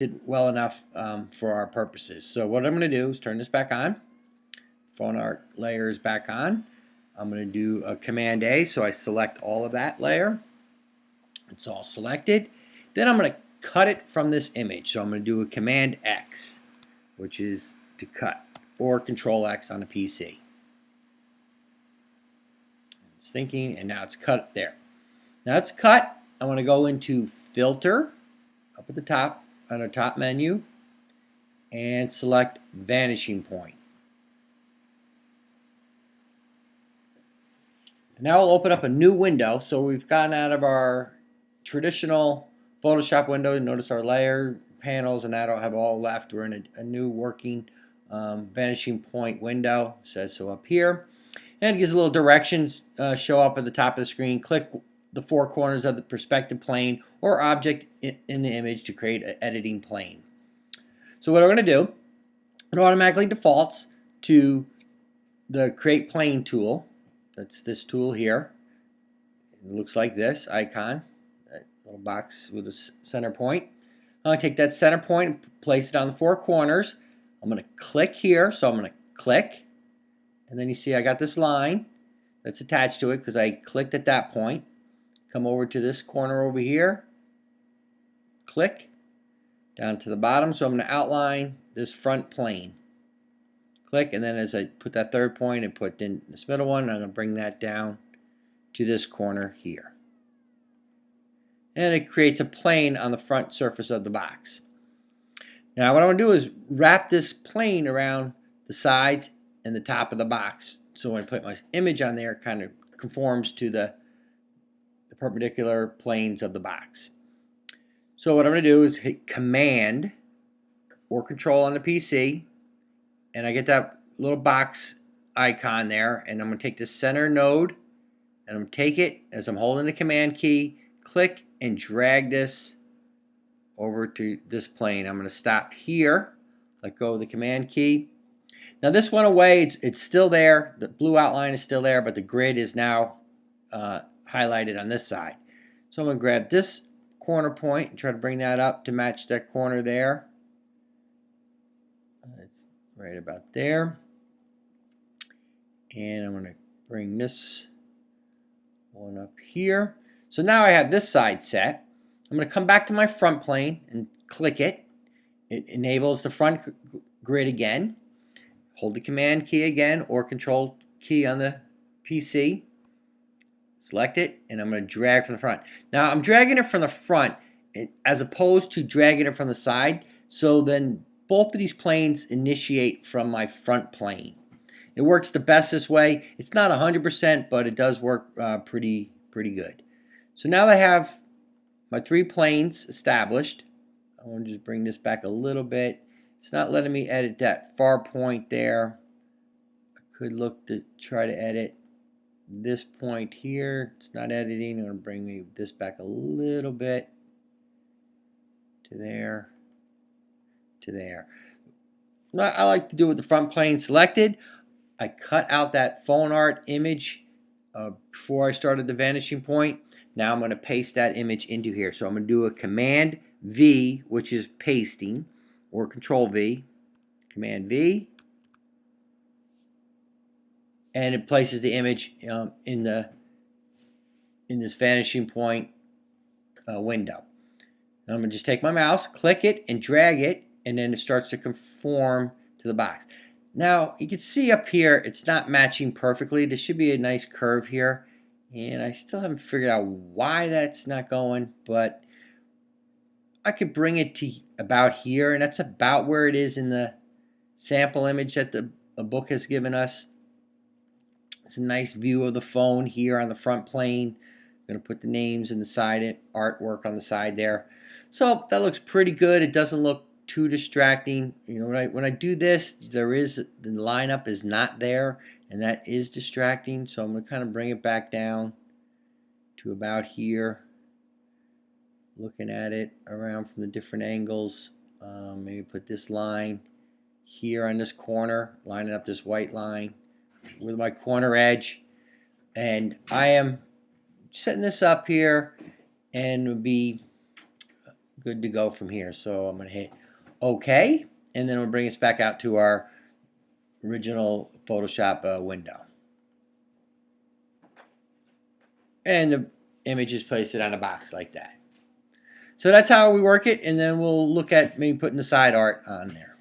it well enough for our purposes. So what I'm going to do is turn this back on. Phone art layer is back on. I'm going to do a Command A, so I select all of that layer. It's all selected. Then I'm going to cut it from this image. So I'm going to do a Command X, which is to cut, or Control X on a PC. It's thinking, and now it's cut there. Now it's cut. I want to go into Filter, up at the top, on the top menu, and select Vanishing Point. Now we'll open up a new window. So we've gotten out of our traditional Photoshop window. Notice our layer panels and that have all left. We're in a new working Vanishing Point window. It says so up here. And it gives little directions show up at the top of the screen. Click the four corners of the perspective plane or object in the image to create an editing plane. So what I'm going to do, it automatically defaults to the Create Plane tool. That's this tool here. It looks like this icon, that little box with a center point. I'm going to take that center point and place it on the four corners. I'm going to click here, so I'm going to click, and then you see I got this line that's attached to it because I clicked at that point. Come over to this corner over here, click, down to the bottom, so I'm going to outline this front plane. Click, and then as I put that third point and put in this middle one, I'm going to bring that down to this corner here. And it creates a plane on the front surface of the box. Now what I want to do is wrap this plane around the sides and the top of the box. So when I put my image on there, it kind of conforms to the perpendicular planes of the box. So what I'm going to do is hit Command or Control on the PC, and I get that little box icon there, and I'm going to take this center node, and I'm going to take it as I'm holding the Command key, click and drag this over to this plane. I'm going to stop here, let go of the Command key. Now this went away, it's still there, the blue outline is still there, but the grid is now highlighted on this side. So I'm going to grab this corner point and try to bring that up to match that corner there. It's right about there. And I'm going to bring this one up here. So now I have this side set. I'm going to come back to my front plane and click it. It enables the front grid again. Hold the Command key again or Control key on the PC. Select it, and I'm going to drag from the front. Now I'm dragging it from the front as opposed to dragging it from the side. So then both of these planes initiate from my front plane. It works the best this way. It's not 100%, but it does work pretty good. So now that I have my three planes established, I want to just bring this back a little bit. It's not letting me edit that far point there. I could look to try to edit this point here. It's not editing. I'm going to bring this back a little bit to there, to there. I like to do it with the front plane selected. I cut out that phone art image before I started the vanishing point. Now I'm going to paste that image into here. So I'm going to do a Command V, which is pasting, or Control V, Command V, and it places the image in this vanishing point window. Now I'm going to just take my mouse, click it, and drag it, and then it starts to conform to the box. Now you can see up here it's not matching perfectly. There should be a nice curve here, and I still haven't figured out why that's not going, but I could bring it to about here, and that's about where it is in the sample image that the book has given us. It's a nice view of the phone here on the front plane. I'm going to put the names in the side, artwork on the side there. So that looks pretty good. It doesn't look too distracting. You know, when I do this, the lineup is not there, and that is distracting. So I'm going to kind of bring it back down to about here. Looking at it around from the different angles. Maybe put this line here on this corner, lining up this white line with my corner edge. And I am setting this up here and be good to go from here. So I'm going to hit OK, and then we'll bring us back out to our original Photoshop window. And the image is placed on a box like that. So that's how we work it, and then we'll look at maybe putting the side art on there.